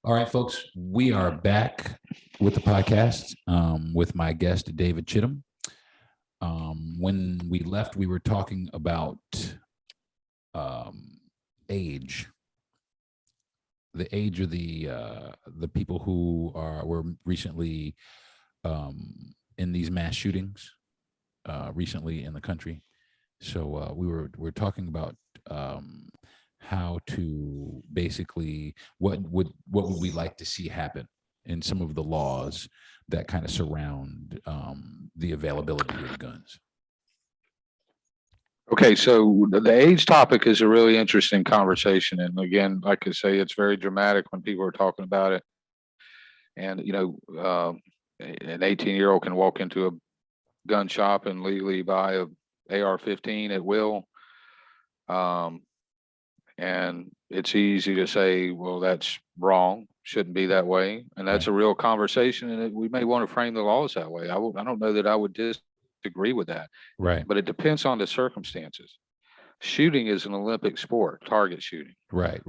All right, folks, we are back with the podcast with my guest, David Chittum. When we left, we were talking about age, the age of the people who were recently in these mass shootings recently in the country. So we're talking about how to basically what would we like to see happen in some of the laws that kind of surround the availability of guns. Okay, so the age topic is a really interesting conversation, and again, like I say, it's very dramatic when people are talking about it. And an 18-year-old can walk into a gun shop and legally buy a AR-15 at will. And it's easy to say, well, that's wrong, shouldn't be that way. And that's a real conversation, and we may want to frame the laws that way. I don't know that I would disagree with that. Right. But it depends on the circumstances. Shooting is an Olympic sport, target shooting. Right.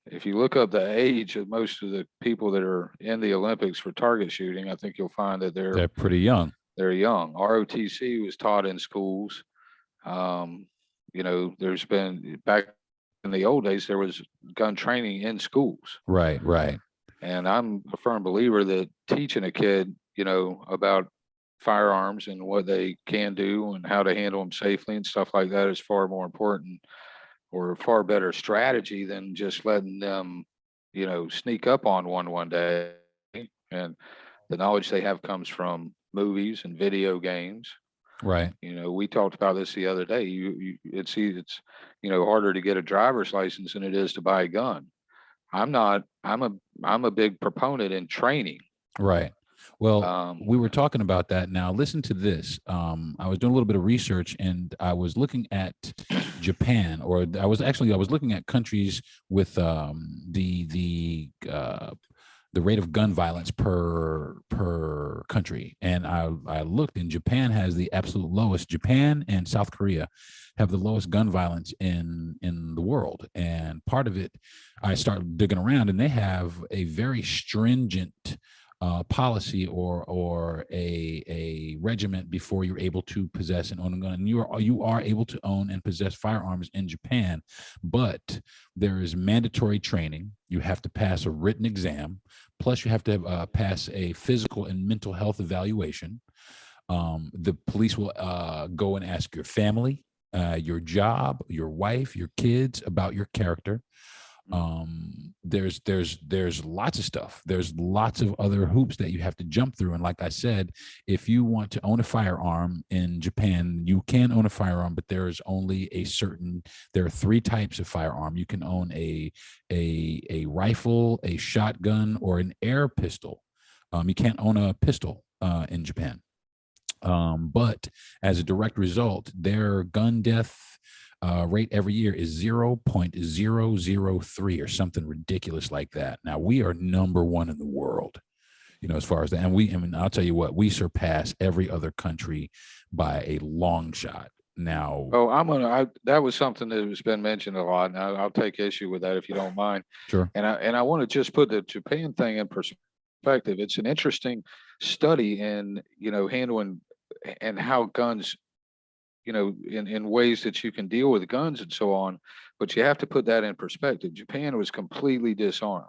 If you look up the age of most of the people that are in the Olympics for target shooting, I think you'll find that They're pretty young. They're young. ROTC was taught in schools. There's been, back in the old days, there was gun training in schools. Right. And I'm a firm believer that teaching a kid, about firearms and what they can do and how to handle them safely and stuff like that is far more important, or a far better strategy than just letting them, sneak up on one day. And the knowledge they have comes from movies and video games. Right. We talked about this the other day. It's harder to get a driver's license than it is to buy a gun. I'm a big proponent in training. Right. Well, we were talking about that. Now, listen to this. I was doing a little bit of research, and I was looking at Japan, or I was looking at countries with the rate of gun violence per country. And I looked, and Japan has the absolute lowest. Japan and South Korea have the lowest gun violence in the world. And part of it, I started digging around, and they have a very stringent policy or a regiment before you're able to possess and own a gun. And you are able to own and possess firearms in Japan, but there is mandatory training. You have to pass a written exam, plus you have to pass a physical and mental health evaluation. The police will go and ask your family, your job, your wife, your kids about your character. There's lots of stuff. There's lots of other hoops that you have to jump through. And like I said, if you want to own a firearm in Japan, you can own a firearm, but there is only there are three types of firearm. You can own a rifle, a shotgun, or an air pistol. You can't own a pistol in Japan. But as a direct result, their gun death rate every year is 0.003 or something ridiculous like that. Now, we are number one in the world, as far as that. And I'll tell you what, we surpass every other country by a long shot. Now, that was something that has been mentioned a lot, and I'll take issue with that if you don't mind. Sure. And I want to just put the Japan thing in perspective. It's an interesting study in, handling and how guns, in ways that you can deal with guns and so on, but you have to put that in perspective. Japan was completely disarmed.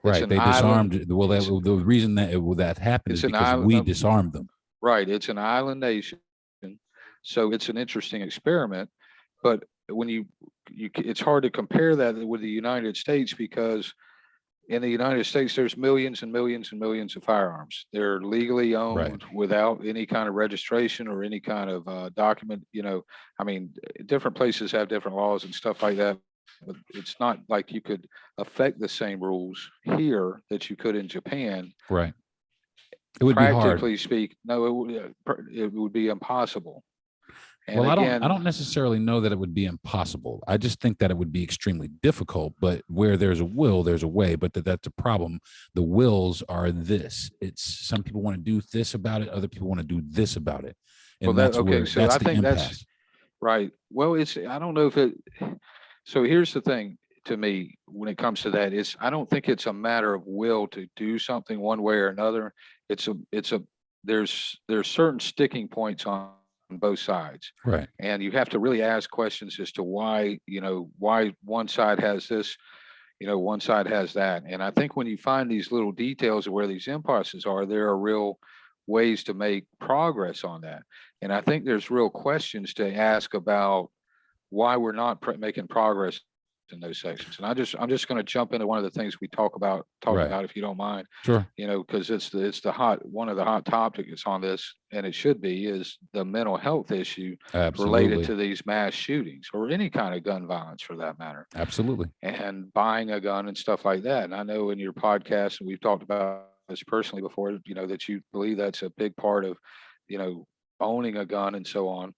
Right. They disarmed. Well, the reason that happened is because we disarmed them. Right. It's an island nation. So it's an interesting experiment, but when it's hard to compare that with the United States, because in the United States, there's millions and millions and millions of firearms. They're legally owned without any kind of registration or any kind of document. Different places have different laws and stuff like that. But it's not like you could affect the same rules here that you could in Japan. Right. It would be hard. Practically speak, no, it would be impossible. And well, I don't necessarily know that it would be impossible. I just think that it would be extremely difficult. But where there's a will, there's a way. But that's a problem. The wills are this. It's some people want to do this about it. Other people want to do this about it. And I think that's right. Well, I don't know if it. So here's the thing. to me, when it comes to that, I don't think it's a matter of will to do something one way or another. There's certain sticking points on both sides. Right. And you have to really ask questions as to why, why one side has this, one side has that. And I think when you find these little details of where these impasses are, there are real ways to make progress on that. And I think there's real questions to ask about why we're not making progress in those sections. And I'm just going to jump into one of the things we talk about, Right. if you don't mind, Sure. because it's one of the hot topics on this, and it should be, is the mental health issue related Absolutely. to these mass shootings or any kind of gun violence for that matter, Absolutely. and buying a gun and stuff like that. And I know in your podcast, and we've talked about this personally before, that you believe that's a big part of, owning a gun and so on.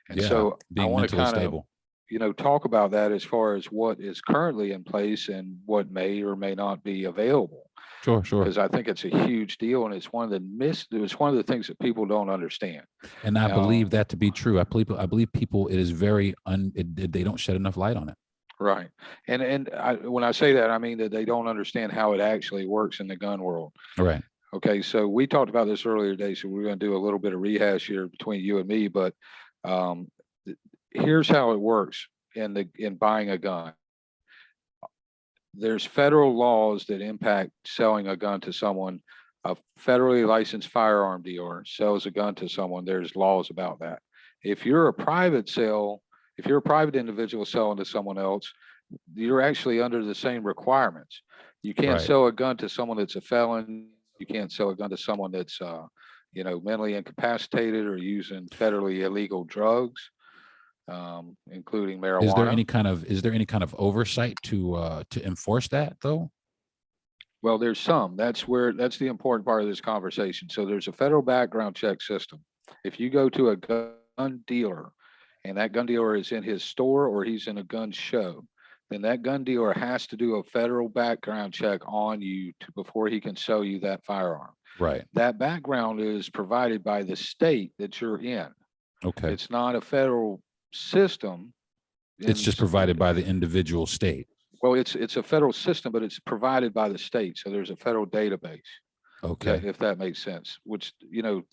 And Yeah. so I Being want to mentally kind of, stable. talk about that as far as what is currently in place and what may or may not be available, Sure. Sure. because I think it's a huge deal, and it's one of the things that people don't understand. And I Now, believe that to be true. I believe people, it is very they don't shed enough light on it. right. And when I say that, I mean that they don't understand how it actually works in the gun world. Right. Okay, so we talked about this earlier today, so we're going to do a little bit of rehash here between you and me, but um, here's how it works in buying a gun. There's federal laws that impact selling a gun to someone. A federally licensed firearm dealer sells a gun to someone, there's laws about that. If you're a private individual selling to someone else, you're actually under the same requirements. You can't Right. sell a gun to someone that's a felon. You can't sell a gun to someone that's mentally incapacitated or using federally illegal drugs, including Is there marijuana. any kind of oversight to enforce that though? Well, there's some. That's the important part of this conversation. So there's a federal background check system. If you go to a gun dealer and that gun dealer is in his store or he's in a gun show, then that gun dealer has to do a federal background check on you before he can sell you that firearm. Right. That background is provided by the state that you're in. Okay. It's not a federal system. It's just provided by the individual state. Well, it's a federal system, but it's provided by the state. So there's a federal database. Okay. If that makes sense, which,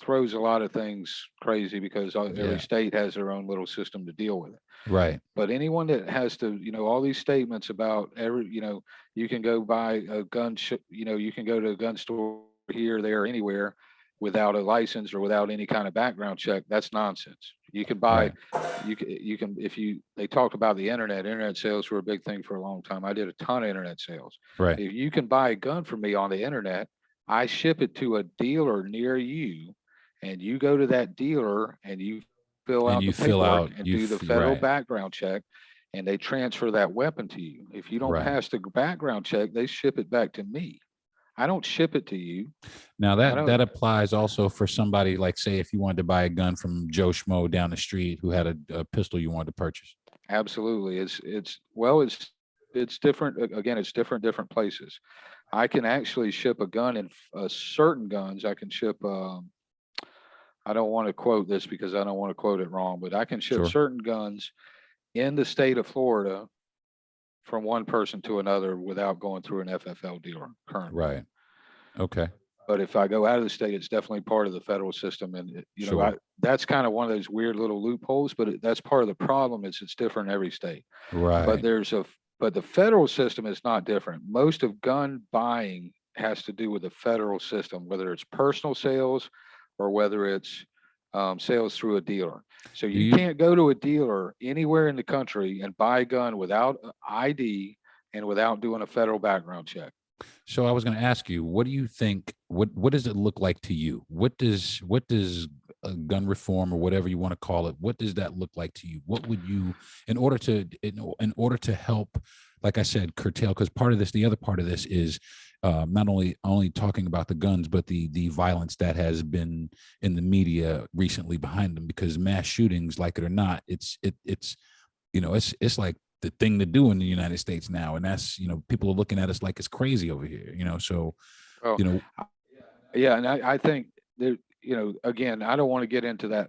throws a lot of things crazy because every state has their own little system to deal with it. Right. But anyone that has to, all these statements about you can go buy a gun, you can go to a gun store here, there, anywhere without a license or without any kind of background check. That's nonsense. You can buy, they talked about the internet sales were a big thing for a long time. I did a ton of internet sales. Right. If you can buy a gun from me on the internet, I ship it to a dealer near you, and you go to that dealer and you fill out the paperwork and do the federal background check, and they transfer that weapon to you. If you don't pass the background check, they ship it back to me. I don't ship it to you. Now that applies also for somebody like, say, if you wanted to buy a gun from Joe Schmo down the street who had a pistol you wanted to purchase. Absolutely. It's different. Again, it's different places. I can actually ship a gun in certain guns. I can ship, I don't want to quote this because I don't want to quote it wrong, but I can ship certain guns in the state of Florida from one person to another without going through an FFL dealer currently. Right. Okay. But if I go out of the state, it's definitely part of the federal system. And, that's kind of one of those weird little loopholes, but that's part of the problem is it's different in every state. Right. But the federal system is not different. Most of gun buying has to do with the federal system, whether it's personal sales or whether it's sales through a dealer. So you can't go to a dealer anywhere in the country and buy a gun without ID and without doing a federal background check. So I was going to ask you, what do you think? What does it look like to you? What does gun reform or whatever you want to call it? What does that look like to you? What would you, in order to help, like I said, curtail? Because the other part of this is not only talking about the guns, but the violence that has been in the media recently behind them. Because mass shootings, like it or not, it's like the thing to do in the United States now. And that's, people are looking at us like it's crazy over here, so, Yeah. And I think that, again, I don't want to get into that.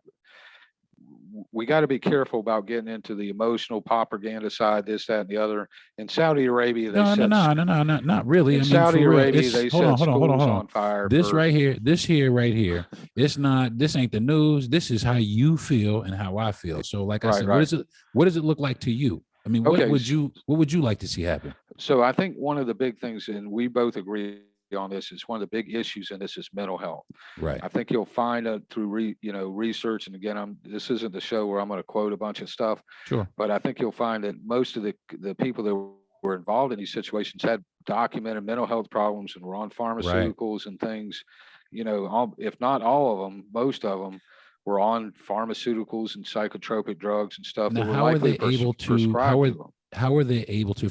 we got to be careful about getting into the emotional propaganda side, this, that, and the other. In Saudi Arabia, they No, no, set no, no, no, no, not really. in I mean, Saudi for real. Arabia It's they hold on, set hold on, hold on, schools hold on. on fire This for right here, right here. It's not. This ain't the news. This is how you feel and how I feel. So, like I right, said, right. what does it look like to you? I mean, Okay, what would you like to see happen? so I think one of the big things, and we both agree on this, is one of the big issues in this is mental health. Right. I think you'll find through research, and again, this isn't the show where I'm going to quote a bunch of stuff, Sure. but I think you'll find that most of the people that were involved in these situations had documented mental health problems and were on Right. pharmaceuticals and things. If not all of them, most of them were on pharmaceuticals and psychotropic drugs and stuff that Now, were how are likely they able to? prescribed to them. How are they able to?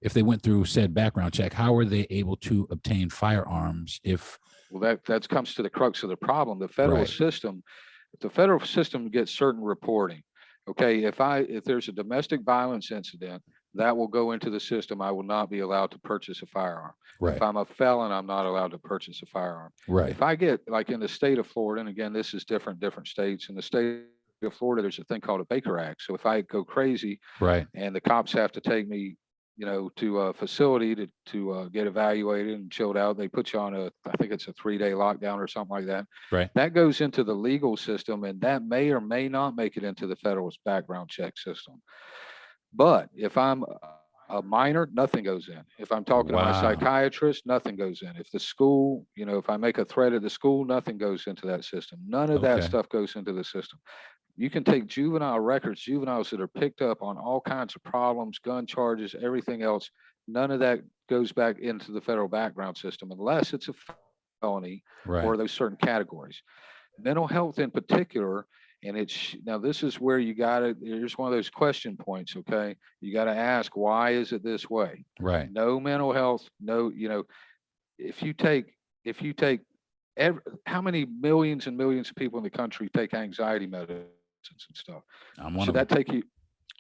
If they went through said background check, how are they able to obtain firearms? If Well, that comes to the crux of the problem. right. The federal system gets certain reporting. Okay, if there's a domestic violence incident, that will go into the system. I will not be allowed to purchase a firearm. Right. If I'm a felon, I'm not allowed to purchase a firearm. Right. If I get, like in the state of Florida, and again, this is different states. In the state of Florida, there's a thing called a Baker Act. So if I go crazy, Right. and the cops have to take me, to a facility to get evaluated and chilled out, they put you on I think it's a 3-day lockdown or something like that. Right. That goes into the legal system, and that may or may not make it into the federal background check system. But if I'm a minor, nothing goes in. If I'm talking to my psychiatrist, nothing goes in. If the school, if I make a threat at the school, nothing goes into that system. None of that stuff goes into the system. You can take juvenile records, juveniles that are picked up on all kinds of problems, gun charges, everything else. None of that goes back into the federal background system unless it's a felony or those certain categories. Mental health in particular, and now this is where you got to, here's one of those question points, okay? You got to ask, why is it this way? Right. No mental health, no, if you take how many millions and millions of people in the country take anxiety medicines and stuff? I'm one Should of them. that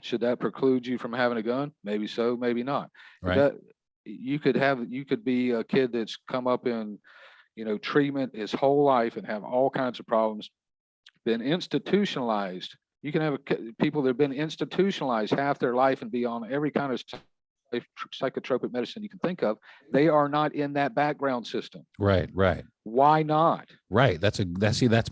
should that preclude you from having a gun? Maybe so, maybe not. Right. You could be a kid that's come up in, treatment his whole life and have all kinds of problems, been institutionalized. You can have people that have been institutionalized half their life and be on every kind of psychotropic medicine you can think of. They are not in that background system. Right. Right. Why not? Right. That's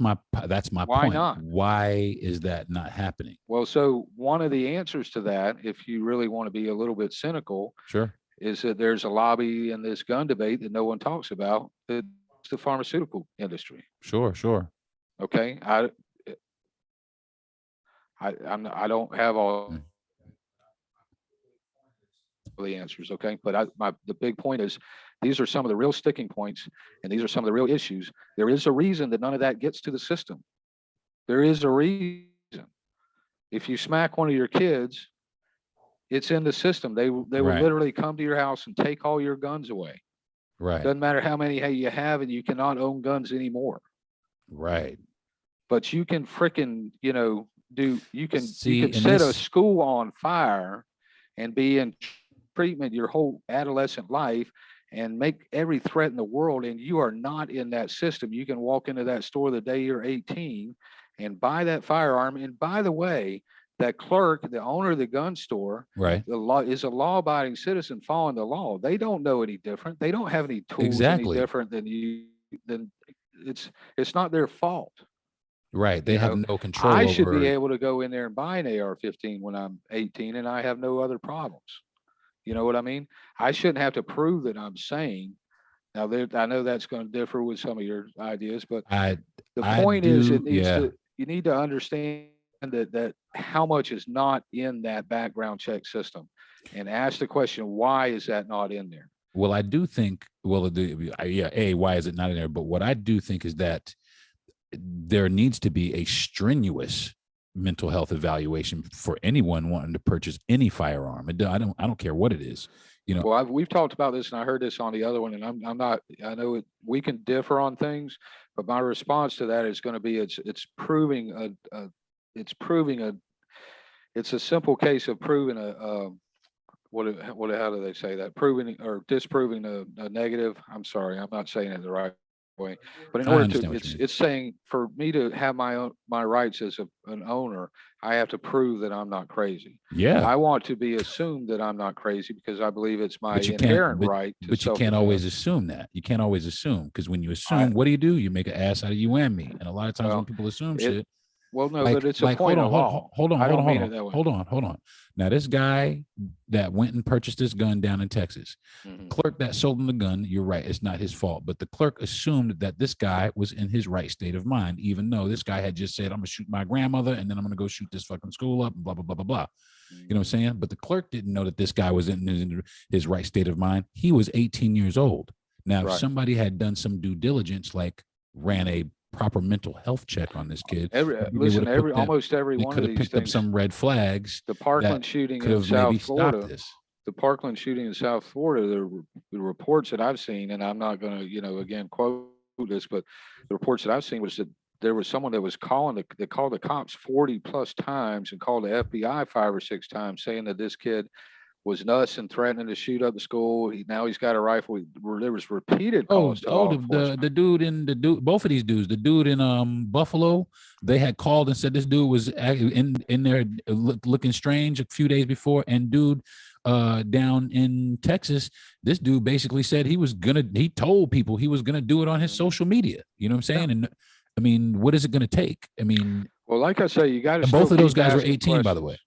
my Why point. not? Why is that not happening? Well, so one of the answers to that, if you really want to be a little bit cynical, Sure, is that there's a lobby in this gun debate that no one talks about. It's the pharmaceutical industry. sure. Okay, I don't have all the answers. Okay, but the big point is, these are some of the real sticking points, and these are some of the real issues. There is a reason that none of that gets to the system. There is a reason. If you smack one of your kids, it's in the system. They will literally come to your house and take all your guns away. Right. Doesn't matter how many you have, and you cannot own guns anymore. Right. But you can frickin', you can set a school on fire and be in treatment your whole adolescent life and make every threat in the world, and you are not in that system. You can walk into that store the day you're 18 and buy that firearm. And by the way, that clerk, the owner of the gun store, right, is a law-abiding citizen following the law. They don't know any different. They don't have any tools any different than you. Then it's not their fault. Right. They have no control. I should be able to go in there and buy an AR-15 when I'm 18 and I have no other problems. You know what I mean? I shouldn't have to prove that I'm sane. Now, I know that's going to differ with some of your ideas, but the point is, you need to understand that how much is not in that background check system, and ask the question, why is that not in there? Well, I do think, why is it not in there? But what I do think is that there needs to be a strenuous mental health evaluation for anyone wanting to purchase any firearm. I don't care what it is. Well, we've talked about this, and I heard this on the other one, and I'm not. I know we can differ on things, but my response to that is going to be it's a simple case of proving how do they say that? Proving or disproving a negative. I'm sorry, I'm not saying it the right way. But in I order understand to, what you mean. it's saying for me to have my rights as an owner, I have to prove that I'm not crazy. Yeah, I want to be assumed that I'm not crazy because I believe it's my but you can't. inherent right to But you can't always self-defense. assume that. You can't always assume, because when you I assume, what do? You make an ass out of you and me. And a lot of times when well, people assume it shit, well no, but it's a hold point on, of law. I hold don't mean on, it that way. hold on. Now this guy that went and purchased this gun down in Texas, Hmm. clerk that sold him the gun, you're right, it's not his fault. But the clerk assumed that this guy was in his right state of mind, even though this guy had just said, I'm gonna shoot my grandmother and then I'm gonna go shoot this fucking school up and blah blah blah blah blah. You know what I'm saying? But the clerk didn't know that this guy was in his right state of mind. He was 18 years old. Now, if Right. somebody had done some due diligence, like ran a proper mental health check on this kid, maybe they would Listen, have put them, almost every they one could of have these picked up things. some red flags The that Parkland shooting could in have maybe South stopped Florida, this. the Parkland shooting in South Florida, the reports that I've seen, and I'm not going to, again, quote this, but the reports that I've seen was that there was someone that was they called the cops 40 plus times and called the FBI 5 or 6 times saying that this kid was nuts and threatening to shoot up the school. Now he's got a rifle. There was repeated calls to law enforcement. Both of these dudes, the dude in Buffalo, they had called and said this dude was in there looking strange a few days before, and dude down in Texas, this dude basically said he told people he was gonna do it on his social media. You know what I'm Yeah. saying? And I mean, what is it gonna take? I mean, Well, like I say, you got to and still both of those keep guys were asking 18, by the way. questions.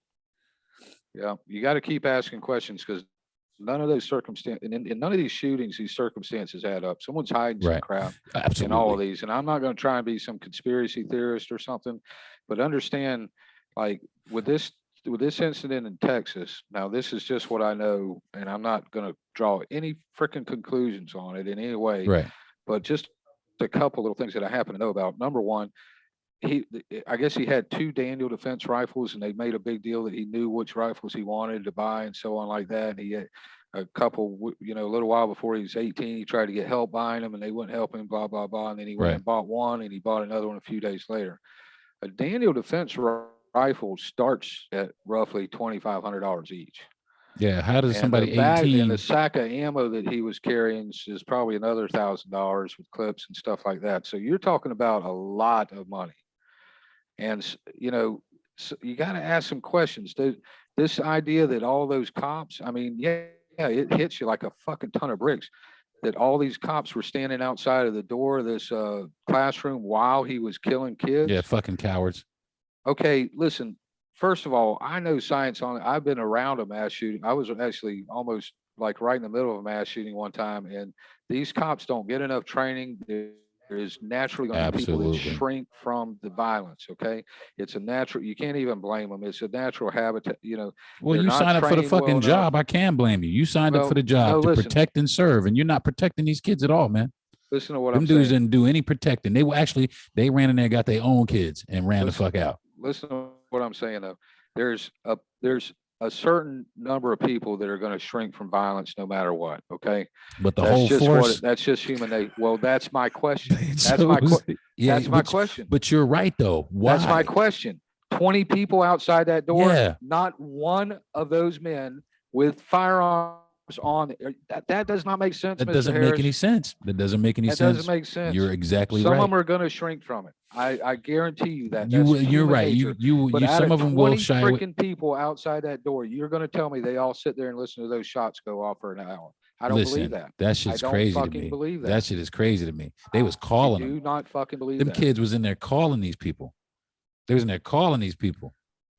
Yeah, you got to keep asking questions because none of those circumstances, in none of these shootings, these circumstances add up. Someone's hiding some Right. crap in all of Absolutely. these. And I'm not going to try and be some conspiracy theorist or something, but understand, like with this incident in Texas. Now, this is just what I know, and I'm not going to draw any freaking conclusions on it in any way, Right. but just a couple little things that I happen to know about. Number one, I guess he had 2 Daniel Defense rifles, and they made a big deal that he knew which rifles he wanted to buy and so on like that. And he had a couple, a little while before he was 18, he tried to get help buying them, and they wouldn't help him. Blah blah blah. And then he went Right. and bought one, and he bought another one a few days later. A Daniel Defense rifle starts at roughly $2,500 each. Yeah. How does And the somebody bag and the 18? sack of ammo that he was carrying is probably another $1,000 with clips and stuff like that. So you're talking about a lot of money. And so you got to ask some questions. This idea that all those cops, I mean, yeah, it hits you like a fucking ton of bricks. That all these cops were standing outside of the door of this classroom while he was killing Yeah, kids. fucking cowards. Okay, listen. First of all, I know science on it. I've been around a mass shooting. I was actually almost like right in the middle of a mass shooting one time, and these cops don't get enough training. There is naturally going to be people that Absolutely. shrink from the violence. Okay, it's a natural. You can't even blame them. It's a natural habitat. Well, They're you not sign up for the trained well fucking enough. job. I can blame you. You signed up for Well, the no, job to listen, protect and serve, and you're not protecting these kids at all, man. listen to what I'm Them dudes saying. didn't do any protecting. They were actually they ran in there, got their own kids, and ran the Listen, fuck out. listen to what I'm saying though. There's a certain number of people that are going to shrink from violence no matter what. Okay, But the that's whole just force, that's just human nature. Well, that's my question. they That's my chose. Yeah, that's my question. but you're right though. That's my Why? question. 20 people outside that door, Yeah, not one of those men with firearms on. That does not make sense, that Mr. doesn't make any Harris. sense. That doesn't make any That doesn't sense. make sense. You're exactly Some of right. them are going to shrink from it. I guarantee you that. That's You're human right. nature. But You. out Some of of them will 20 shy away. freaking people outside that door, you're going to tell me they all sit there and listen to those shots go off for an hour. I don't believe Listen, that. that I shit's don't crazy to fucking me. believe That that. shit is crazy to me. They was I calling them. do not fucking believe Them that. kids was in there calling these people. They was in there calling these people.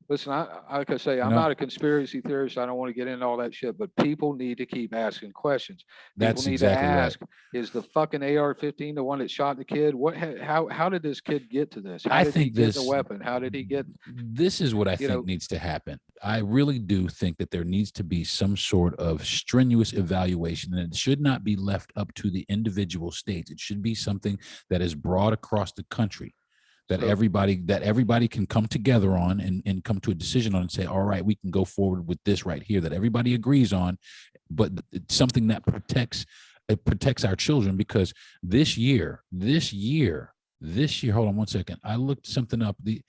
Listen, like I say, You I'm know, not a conspiracy theorist. I don't want to get into all that shit, but people need to keep asking questions. People that's need to exactly right. ask: is the fucking AR-15 the one that shot the kid? How did this kid get to this? How I did he think get the weapon? How did he get? this is what I You think know, needs to happen. I really do think that there needs to be some sort of strenuous evaluation, and it should not be left up to the individual states. It should be something that is broad across the country, that so everybody can come together on and come to a decision on and say, all right, we can go forward with this right here that everybody agrees on, but it's something that protects our children. Because this year, hold on one second. I looked something up. I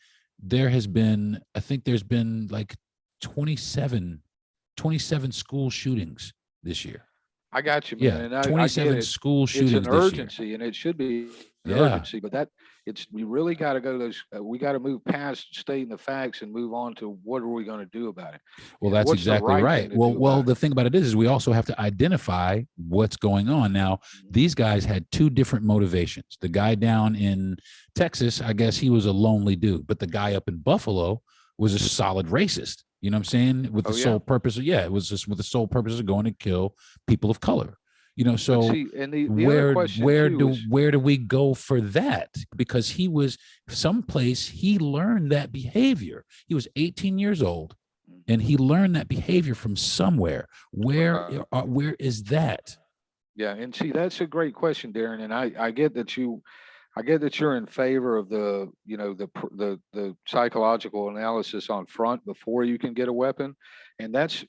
think there's been like 27 school shootings this year. I got you, man, Yeah, and I get 27 it. school It's an shootings this year. urgency, and it should be an Yeah. urgency, but we really got to go to those. We got to move past stating the facts and move on to what are we going to do about it, Well, and that's what's the exactly right right. thing to Well, do about the thing about it is we also have to identify what's going on. Now, it. these guys had two different motivations. The guy down in Texas, I guess he was a lonely dude, but the guy up in Buffalo was a solid racist. You know what I'm saying? With the Oh yeah. sole purpose of, yeah, it was just with the sole purpose of going to kill people of color. You know, But so see, and the other question too is, where do we go for that? Because he was someplace he learned that behavior. He was 18 years old and he learned that behavior from somewhere. Where is that? yeah, and see, that's a great question, Darren, and I get that I get that you're in favor of the, the psychological analysis on front before you can get a weapon, and that's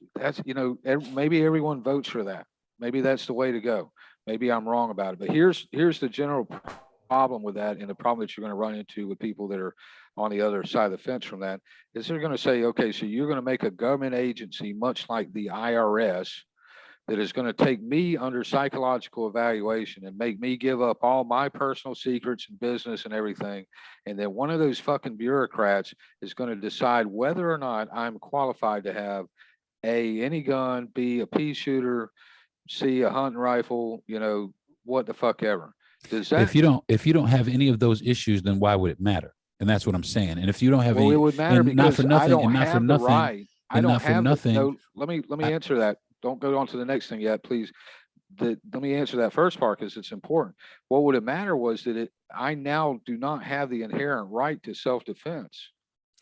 maybe everyone votes for that. Maybe that's the way to go. Maybe I'm wrong about it, but here's the general problem with that, and the problem that you're going to run into with people that are on the other side of the fence from that is they're going to say, okay, so you're going to make a government agency much like the IRS that is going to take me under psychological evaluation and make me give up all my personal secrets and business and everything. And then one of those fucking bureaucrats is going to decide whether or not I'm qualified to have A, any gun, B, a pea shooter, C, a hunting rifle, what the fuck ever. Does that? If you don't have any of those issues, then why would it matter? And that's what I'm saying. And if you don't have Well, any, it would matter and not because for I nothing, don't and not for have the nothing, right. I and don't not for have the, nothing, no, let me I, answer that. Don't go on to the next thing yet, please. Let me answer that first part because it's important. What would it matter was that I now do not have the inherent right to self-defense.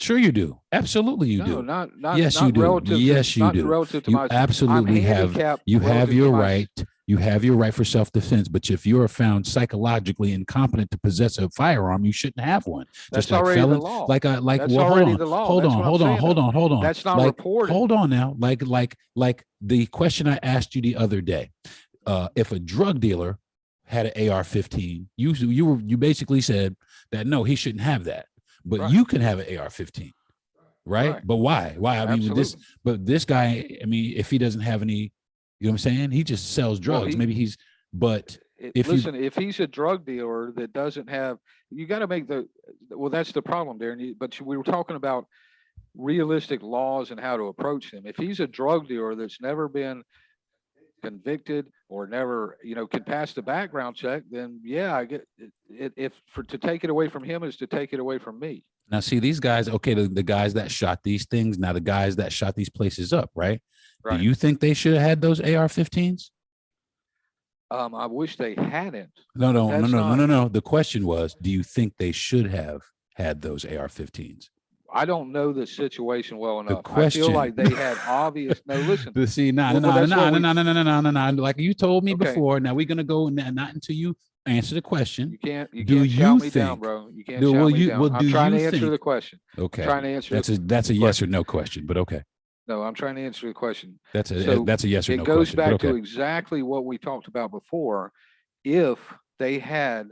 sure you do. Absolutely you No, do. not Yes, you do. relative to Yes, you not do. relative to You my. I'm absolutely have. handicapped You have relative to your my. right. You have your right for self-defense. But if you are found psychologically incompetent to possess a firearm, you shouldn't have one. Just That's like already the felons, law. like. That's Well, hold already on, the law. hold That's on, what I'm hold on, saying, hold though. on, hold on. That's not Like, reported. hold on now. Like the question I asked you the other day. If a drug dealer had an AR-15, you basically said that no, he shouldn't have that, but Right. you can have an AR-15. Right? But why? I mean, Absolutely. this guy, I mean, if he doesn't have any, you know what I'm saying? He just sells drugs. Well, Maybe he's, but if listen, if he's a drug dealer that doesn't have, you got to make well, that's the problem, Darren. But we were talking about realistic laws and how to approach them. If he's a drug dealer that's never been convicted or never, can pass the background check, then yeah, I get it. If to take it away from him is to take it away from me. Now, see these guys, okay, the guys that shot these things, now the guys that shot these places up, right? Right. Do you think they should have had those AR-15s? I wish they hadn't. No. The question was, do you think they should have had those AR-15s? I don't know the situation well enough. Question. I feel like they had obvious. No, listen. See, no. Like you told me before. Now we're gonna go not until you answer the question. You can't shout me down, bro. You can't shout me down. I'm trying to answer the question. Okay. I'm trying to answer. That's a yes or no question, but okay. No, I'm trying to answer the question. That's a yes or no question. It goes back to exactly what we talked about before. If they had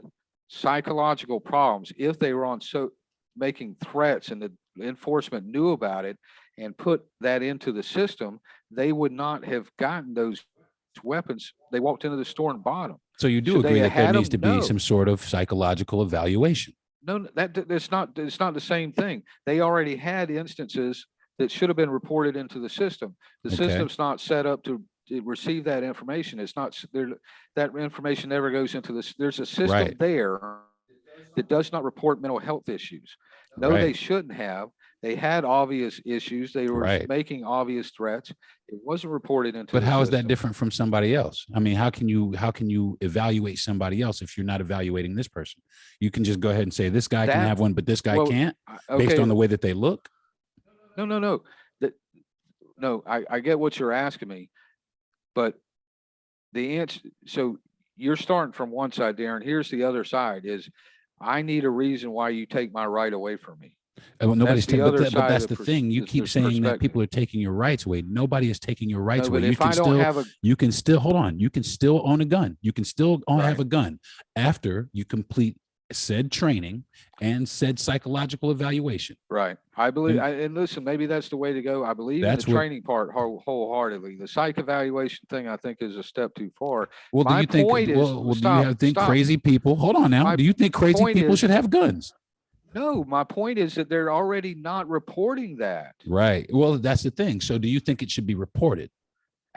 psychological problems, if they were making threats and the enforcement knew about it and put that into the system, they would not have gotten those weapons. They walked into the store and bought them. So you do agree that there needs to be some sort of psychological evaluation? No, that's not. It's not the same thing. They already had instances that should have been reported into the system. The system's not set up to receive that information. It's not there. That information never goes into this. There's a system there that does not report mental health issues. No, they shouldn't have. They had obvious issues. They were making obvious threats. It wasn't reported into. But how is that different from somebody else? I mean, how can you evaluate somebody else if you're not evaluating this person? You can just go ahead and say this guy can have one, but this guy can't, based on the way that they look. No. I get what you're asking me, but the answer. So you're starting from one side, Darren. Here's the other side: is I need a reason why you take my right away from me. Well, nobody's taking, but that's the thing. You keep saying that people are taking your rights away. Nobody is taking your rights away. You can still hold on. You can still own a gun. You can still have a gun after you complete said training and said psychological evaluation. Right. I believe, and listen, maybe that's the way to go. I believe in the training part wholeheartedly. The psych evaluation thing, I think, is a step too far. Well, do you think? Do you think crazy people? Hold on now. Do you think crazy people should have guns? No, my point is that they're already not reporting that. Right. Well, that's the thing. So, do you think it should be reported?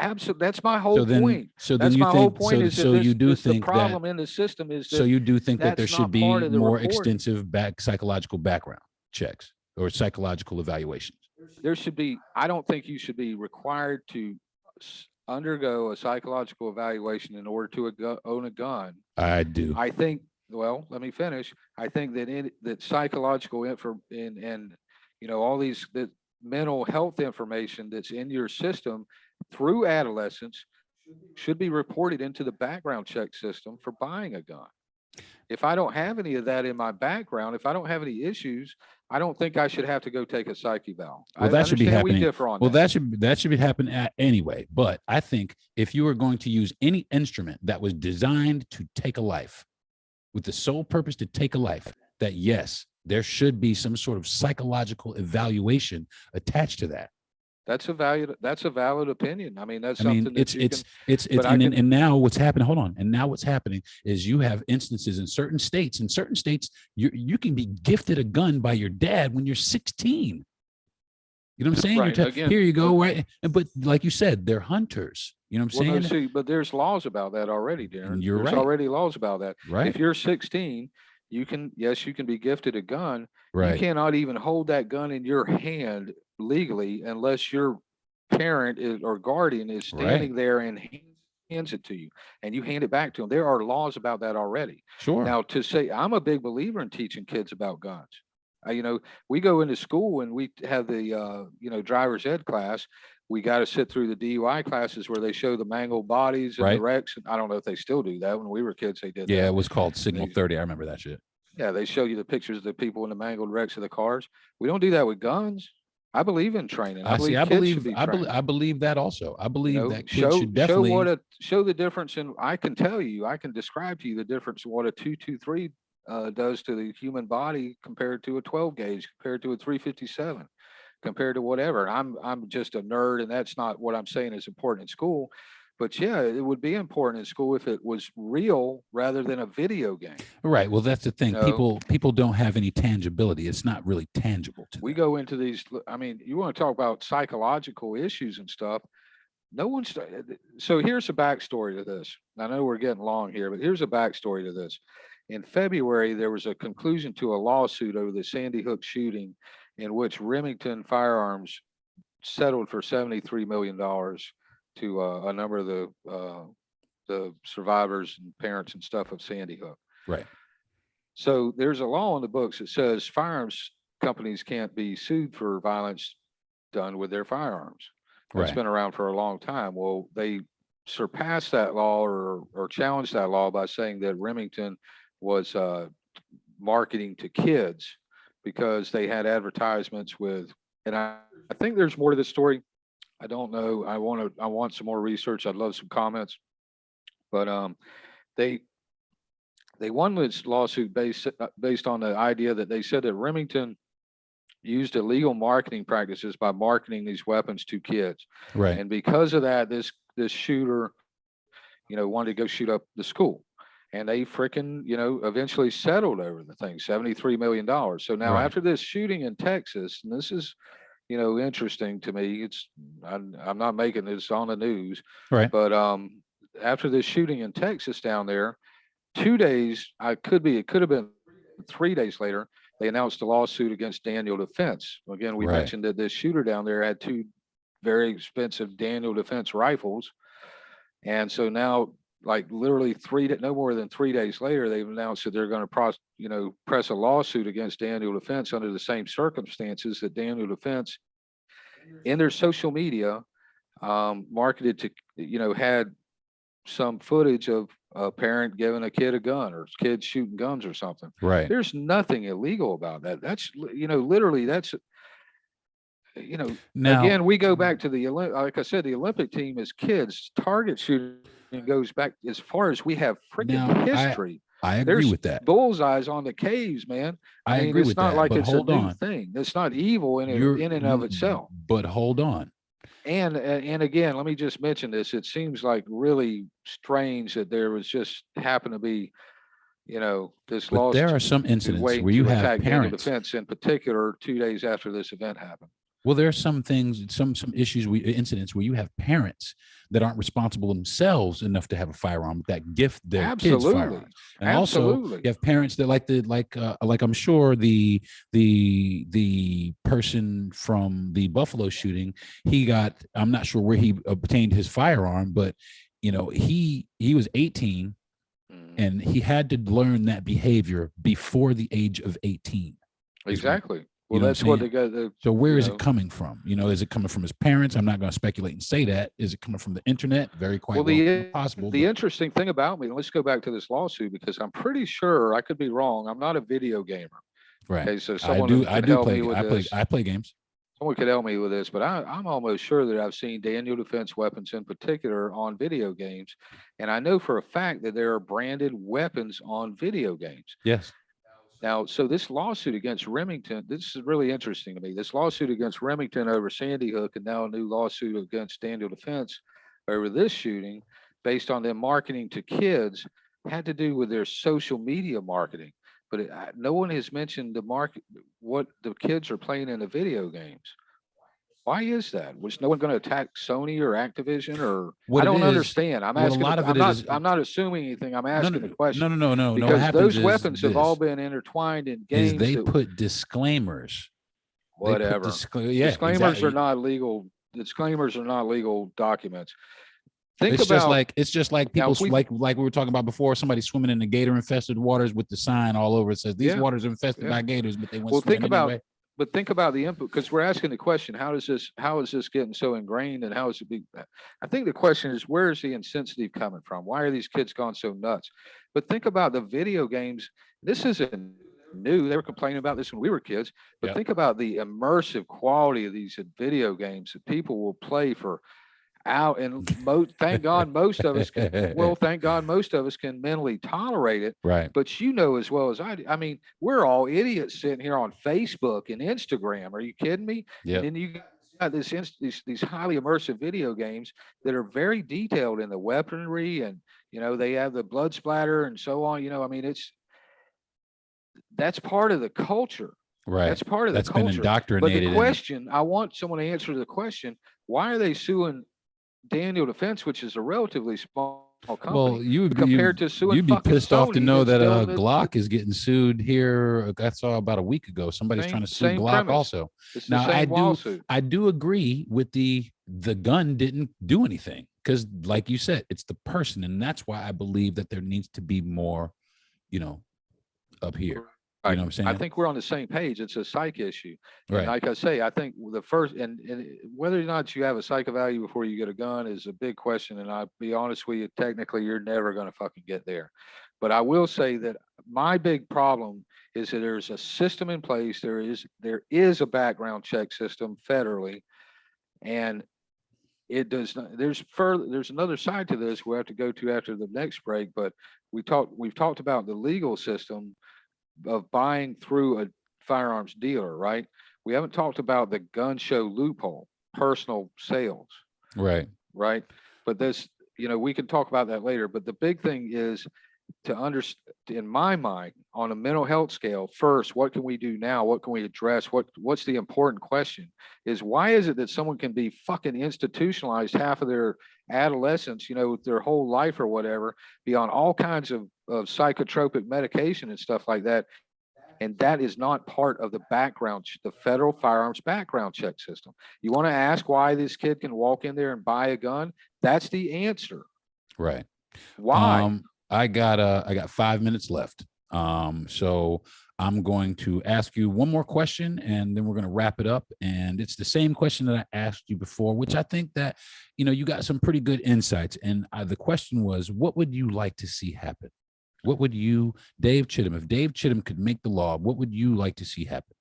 Absolutely. That's my whole point. So then you think, so you do think the problem in the system is that. So you do think that there should be more extensive psychological background checks or psychological evaluations? There should be. I don't think you should be required to undergo a psychological evaluation in order to own a gun. I do. I think. Well, let me finish. I think that that psychological and all these that mental health information that's in your system through adolescence should be reported into the background check system for buying a gun. If I don't have any of that in my background, if I don't have any issues, I don't think I should have to go take a psych eval. Well, that should be happening. That should be happening anyway. But I think if you are going to use any instrument that was designed to take a life, with the sole purpose to take a life, that yes, there should be some sort of psychological evaluation attached to that. That's a valid opinion. I mean, that's something and now what's happening, hold on. And now what's happening is you have instances in certain states, you can be gifted a gun by your dad when you're 16. You know what I'm saying? Right. Here you go. Right. But like you said, they're hunters. You know what I'm saying? No, but there's laws about that already, Deron. There's already laws about that. Right. If you're 16, you can be gifted a gun. Right. You cannot even hold that gun in your hand legally unless your parent or guardian is standing there and hands it to you and you hand it back to them. There are laws about that already. Sure. Now, to say I'm a big believer in teaching kids about guns. We go into school and we have the driver's ed class. We got to sit through the DUI classes where they show the mangled bodies and the wrecks. And I don't know if they still do that. When we were kids, they did. Yeah, it was called Signal 30. I remember that shit. Yeah, they show you the pictures of the people in the mangled wrecks of the cars. We don't do that with guns. I believe in training. I believe that also. I believe that kids should definitely show the difference in. I can describe to you the difference in what a 223 does to the human body compared to a 12 gauge, compared to a 357, compared to whatever. I'm just a nerd, and that's not what I'm saying is important in school. But yeah, it would be important in school if it was real rather than a video game. Right. Well, that's the thing. People don't have any tangibility. It's not really tangible to them. We go into these. I mean, you want to talk about psychological issues and stuff. So here's a backstory to this. I know we're getting long here, but here's a backstory to this. In February, there was a conclusion to a lawsuit over the Sandy Hook shooting, in which Remington Firearms settled for $73 million to a number of the survivors and parents and stuff of Sandy Hook. Right. So there's a law in the books that says firearms companies can't be sued for violence done with their firearms. It's been around for a long time. Well, they surpassed that law or challenged that law by saying that Remington was marketing to kids because they had advertisements with, and I think there's more to this story. I don't know. I want some more research. I'd love some comments. But they won this lawsuit based on the idea that they said that Remington used illegal marketing practices by marketing these weapons to kids. Right. And because of that, this shooter, wanted to go shoot up the school. And they freaking, eventually settled over the thing, $73 million. So now after this shooting in Texas, and this is, interesting to me. I'm not making this on the news, right? But after this shooting in Texas down there, 2 days, it could have been 3 days later, they announced a lawsuit against Daniel Defense. Again, we mentioned that this shooter down there had 2 very expensive Daniel Defense rifles, and so now, like literally no more than 3 days later, they've announced that they're going to press a lawsuit against Daniel Defense under the same circumstances that Daniel Defense in their social media marketed to, had some footage of a parent giving a kid a gun or kids shooting guns or something. Right. There's nothing illegal about that. That's, literally that's, now, again, we go back to like I said, the Olympic team is kids. Target shooting goes back as far as we have freaking history. I agree There's with that. bullseyes on the caves, man. I I mean, agree it's with not that. like But it's a hold new on. thing. It's not evil You're in and of itself. but hold on. And again, let me just mention this. It seems like really strange that there was just happened to be, this But there are lawsuit some incidents waiting where you to have attack Daniel parents. Defense in particular 2 days after this event happened. Well, there are some things, some issues, incidents where you have parents that aren't responsible themselves enough to have a firearm that gift their kids Absolutely. firearms, and also Absolutely. you have parents that like I'm sure the person from the Buffalo shooting, I'm not sure where he obtained his firearm, but he was 18 and he had to learn that behavior before the age of 18. Exactly. You Well, know that's what what they got. So where is it coming from? Is it coming from his parents? I'm not going to speculate and say that. Is it coming from the internet? Very quite possible. The interesting thing about me, and let's go back to this lawsuit because I'm pretty sure I could be wrong. I'm not a video gamer. Right. Okay, so I someone do help play. me with this. I play games. Someone could help me with this, but I'm almost sure that I've seen Daniel Defense weapons in particular on video games, and I know for a fact that there are branded weapons on video games. Yes. Now, so this lawsuit against Remington, this is really interesting to me. This lawsuit against Remington over Sandy Hook, and now a new lawsuit against Daniel Defense over this shooting, based on them marketing to kids, had to do with their social media marketing. But no one has mentioned what the kids are playing in the video games. Why is that? Was no one going to attack Sony or Activision or what I don't is, understand. I'm asking. A lot of it I'm not assuming anything. I'm asking the question. No. What Because happens those weapons have all this been intertwined in is games they that put disclaimers. whatever. Yeah, Disclaimers are exactly. not legal. Disclaimers are not legal documents. Think It's just about like now people if we like we were talking about before. Somebody swimming in the gator infested waters with the sign all over it says these yeah, waters are infested yeah. by gators, but they went Well, swimming anyway. but think about the input because we're asking the question: how is this getting so ingrained, and how is it being? I think the question is where is the insensitive coming from? Why are these kids gone so nuts? But think about the video games. This isn't new. They were complaining about this when we were kids. But Yep. think about the immersive quality of these video games that people will play for out and thank God most of us can thank God most of us can mentally tolerate it. Right. But as well as I do, I mean, we're all idiots sitting here on Facebook and Instagram. Are you kidding me? Yeah. And then you got these highly immersive video games that are very detailed in the weaponry and they have the blood splatter and so on. I mean, that's part of the culture. Right. That's part of the culture. Been But indoctrinated. the question, I want someone to answer the question, why are they suing Daniel Defense, which is a relatively small company, well, you'd be pissed off to know that Glock is getting sued here. I saw about a week ago. Somebody's trying to sue Glock premise. Also. It's now lawsuit. I do agree with the gun didn't do anything because, like you said, it's the person, and that's why I believe that there needs to be more, up here. You know what I'm saying? I think we're on the same page. It's a psych issue. Right. And like I say, I think the first and whether or not you have a psych value before you get a gun is a big question. And I'll be honest with you, technically you're never going to fucking get there. But I will say that my big problem is that there's a system in place. There is a background check system federally, and it does not. There's another side to this we have to go to after the next break. But we've talked about the legal system of buying through a firearms dealer, right? We haven't talked about the gun show loophole, personal sales. Right. Right. But this, we can talk about that later. But the big thing is to understand, in my mind, on a mental health scale, first, what can we do now? What can we address? What's the important question is why is it that someone can be fucking institutionalized half of their adolescence, their whole life or whatever, be on all kinds of psychotropic medication and stuff like that. And that is not part of the the federal firearms background check system. You want to ask why this kid can walk in there and buy a gun? That's the answer. Right. Why? I got 5 minutes left. So I'm going to ask you one more question and then we're going to wrap it up. And it's the same question that I asked you before, which I think that, you got some pretty good insights. And the question was, what would you like to see happen? What would Dave Chittum, if Dave Chittum could make the law, what would you like to see happen?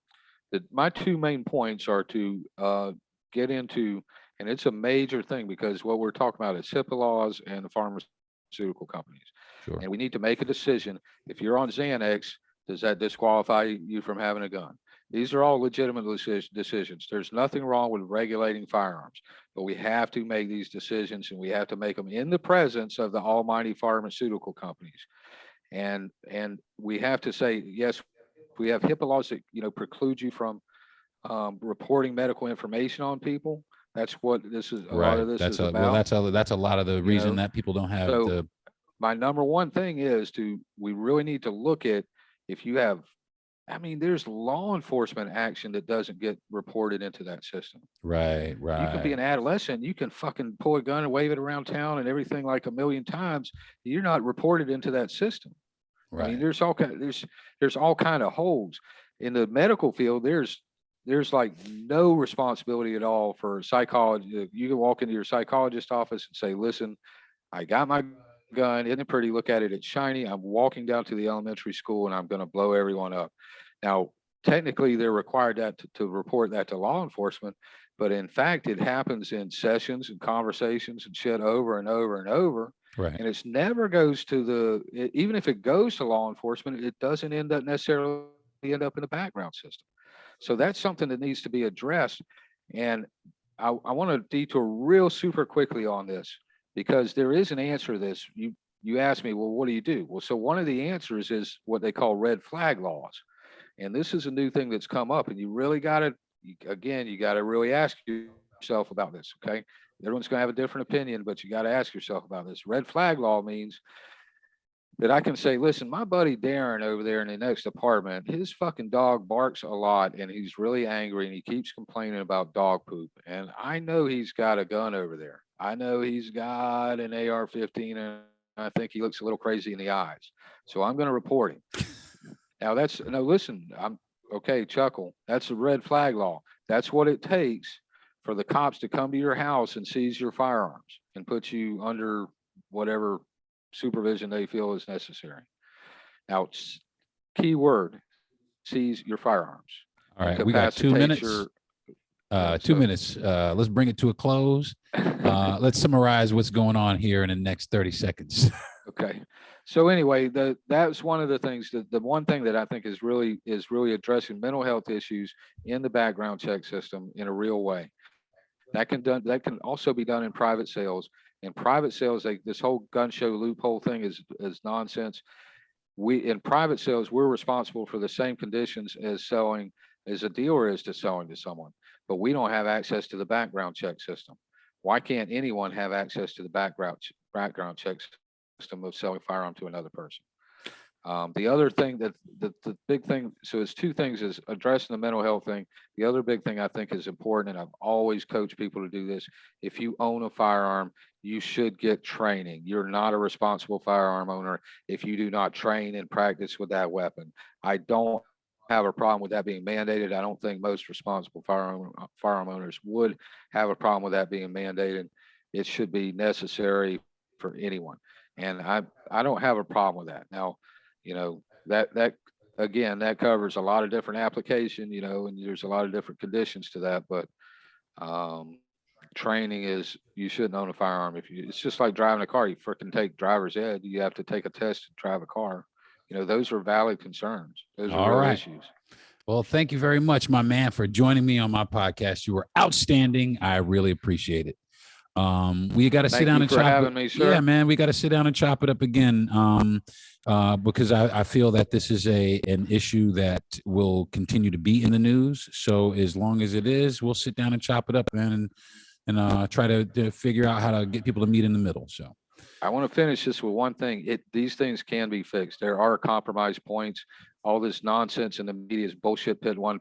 My two main points are to get into, and it's a major thing because what we're talking about is HIPAA laws and the Farmers pharmaceutical companies. Sure. And we need to make a decision. If you're on Xanax, does that disqualify you from having a gun? These are all legitimate decisions. There's nothing wrong with regulating firearms, but we have to make these decisions, and we have to make them in the presence of the almighty pharmaceutical companies. And we have to say, yes, we have HIPAA laws that, preclude you from reporting medical information on people. That's what this is. A lot of this is about. Well, that's a lot of the reason that people don't have so the. My number one thing is we really need to look at, if you have, there's law enforcement action that doesn't get reported into that system. Right. You can be an adolescent, you can fucking pull a gun and wave it around town and everything like a million times. You're not reported into that system. Right. There's all kind of holes in the medical field. There's like no responsibility at all for psychology. You can walk into your psychologist office and say, listen, I got my gun. Isn't it pretty? Look at it. It's shiny. I'm walking down to the elementary school and I'm going to blow everyone up. Now, technically, they're required to report that to law enforcement. But in fact, it happens in sessions and conversations and shit over and over and over. Right. And it's never goes to even if it goes to law enforcement, it doesn't necessarily end up in the background system. So that's something that needs to be addressed. And I want to detour real super quickly on this, because there is an answer to this. You asked me, well, what do you do? Well, so one of the answers is what they call red flag laws. And this is a new thing that's come up, and you really got to, again, you got to really ask yourself about this, okay? Everyone's going to have a different opinion, but you got to ask yourself about this. Red flag law means that I can say, listen, my buddy Deron over there in the next apartment, his fucking dog barks a lot and he's really angry and he keeps complaining about dog poop. And I know he's got a gun over there. I know he's got an AR-15 and I think he looks a little crazy in the eyes. So I'm going to report him. Now listen, I'm okay, chuckle. That's a red flag law. That's what it takes for the cops to come to your house and seize your firearms and put you under whatever supervision they feel is necessary. Now, key word, seize your firearms. All right, we got 2 minutes. 2 minutes. Let's bring it to a close. Let's summarize what's going on here in the next 30 seconds. Okay. So anyway, that's one of the things the one thing that I think is really addressing mental health issues in the background check system in a real way. That can also be done in private sales. In private sales, this whole gun show loophole thing is nonsense. In private sales, we're responsible for the same conditions as a dealer is to selling to someone, but we don't have access to the background check system. Why can't anyone have access to the background check system of selling firearm to another person? The other thing that the big thing, so it's two things, is addressing the mental health thing. The other big thing I think is important, and I've always coached people to do this. If you own a firearm, you should get training. You're not a responsible firearm owner if you do not train and practice with that weapon. I don't have a problem with that being mandated. I don't think most responsible firearm owners would have a problem with that being mandated. It should be necessary for anyone. And I don't have a problem with that. Now, that again, that covers a lot of different application, and there's a lot of different conditions to that. But training is, you shouldn't own a firearm it's just like driving a car. You freaking take driver's ed. You have to take a test to drive a car. Those are valid concerns. Those are real issues. Well, thank you very much, my man, for joining me on my podcast. You were outstanding. I really appreciate it. We got to sit down and chop having me, sir. Yeah, man, we got to sit down and chop it up again. Because I feel that this is an issue that will continue to be in the news. So as long as it is, we'll sit down and chop it up, man, and try to figure out how to get people to meet in the middle. So I want to finish this with one thing. These things can be fixed. There are compromise points. All this nonsense in the media is bullshit. Pit one